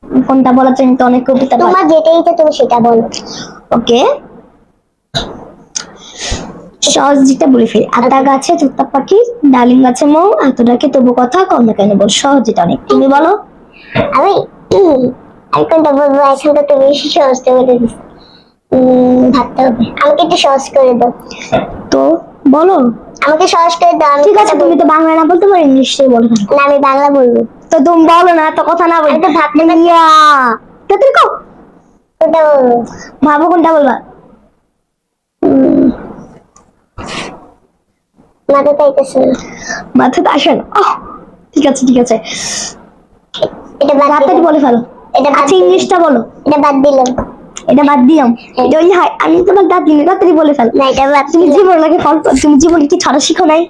কোনটা বলার জন্য তো অনেক কবিতা পাই। তোমার যেটা ইচ্ছা তুমি সেটা বলো। ওকে, সহজ যেটা বলে ফেলি। আতা গাছে তোতা পাখি, ডালিম গাছে মৌ, এত ডাকে তবু কথা কম না কেন বল। সহজ যেটা অনেক, তুমি বলো। আমি আমি কোনটা বলবো, এখন তো তুমি সহজটা বলে দিচ্ছ। ভাবতে হবে, আমাকে একটু সহজ করে দাও। তো বলো। আমাকে সহজ করে দাও। আমি ঠিক আছে, তুমি তো বাংলা না বলতে পারো, ইংলিশে বলো। না, আমি বাংলা বলবো। তো তুমি বলো না, তো কথা না বলি। আমি তো ভাবতে পারছি। ইয়া তাড়াতাড়ি কও। কোনটা বলবো? ভাবো কোনটা বলবা। মাথাতে আইতেছে না। মাথাতে আসে না। ঠিক আছে ঠিক আছে, এটা বাদ তাড়াতাড়ি দিলাম। বলে ফেলো। এটা বাদ আচ্ছা, দিলাম। ইংলিশটা বলো। এটা বাদ দিলাম। এটা বাদ দিলাম। এটা ওই আমি তোমার দাঁত দিলে তাড়াতাড়ি বলে ফেলো। না, এটা বাদ তুমি দিলাম। জীবন লাগে ফল, তুমি জীবনে কি ছড়া শিখো নাই?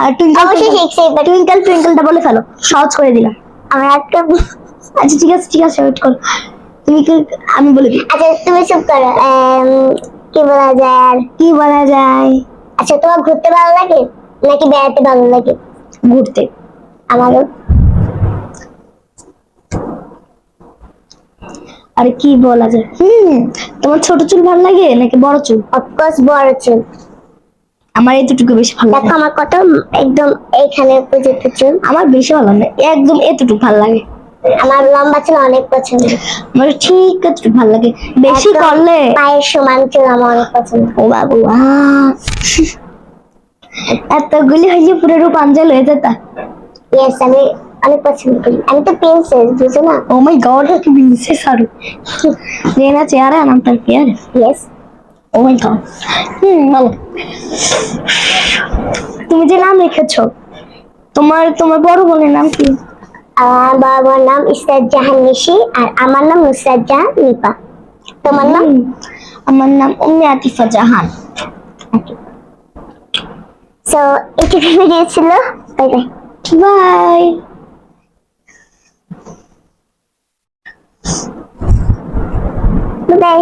আর অবশ্যই শিখছি, but টুইঙ্কল টুইঙ্কলটা বলে ফেলো, সহজ করে দিলাম। আমার একটা আচ্ছা ঠিক আছে ঠিক আছে, ওয়েট করো। তুমি কি, আমি বলে দিই। আচ্ছা তুমি চুপ করো। কি বলা যায় আর? কি বলা যায়? আচ্ছা, তোমার ঘুরতে ভালো লাগে নাকি বেড়াতে ভালো লাগে? ঘুরতে। আমারও। আর কি বলা যায়? তোমার ছোট চুল ভালো লাগে নাকি বড় চুল? অফকোর্স বড় চুল। আমার এতটুকু বেশি ভালো দেখো লাগে। আমার কত একদম এইখানে পর্যন্ত চুল। আমার বেশি ভালো লাগে, একদম এতটুকু ভালো লাগে। আমার লম্বা চুল অনেক পছন্দ। আমার ঠিক এতটুকু ভালো লাগে, বেশি একদম করলে পায়ের সমান চুল আমার অনেক পছন্দ। ও বাবু এতগুলি হইলে পুরো রূপাঞ্জল হয়ে যেত। ইয়েস, আমি অনেক পছন্দ করি। আমি তো প্রিন্সেস, বুঝো না? ও মাই গড, কি বিনছে সারু রেনা চেহারা নাম তার কি আর? ইয়েস। ও মাই গড। বলো। তুমি যে নাম রেখেছো, তোমার তোমার বড় বোনের নাম কি? আমার বাবার নাম ইসরাত জাহান নিশি, আর আমার নাম নুসরাত জাহান নিপা। তোমার নাম? আমার নাম উম্মে আতিফা জাহান। সো এটি ভিডিও ছিল। Bye bye. বাই। বাই।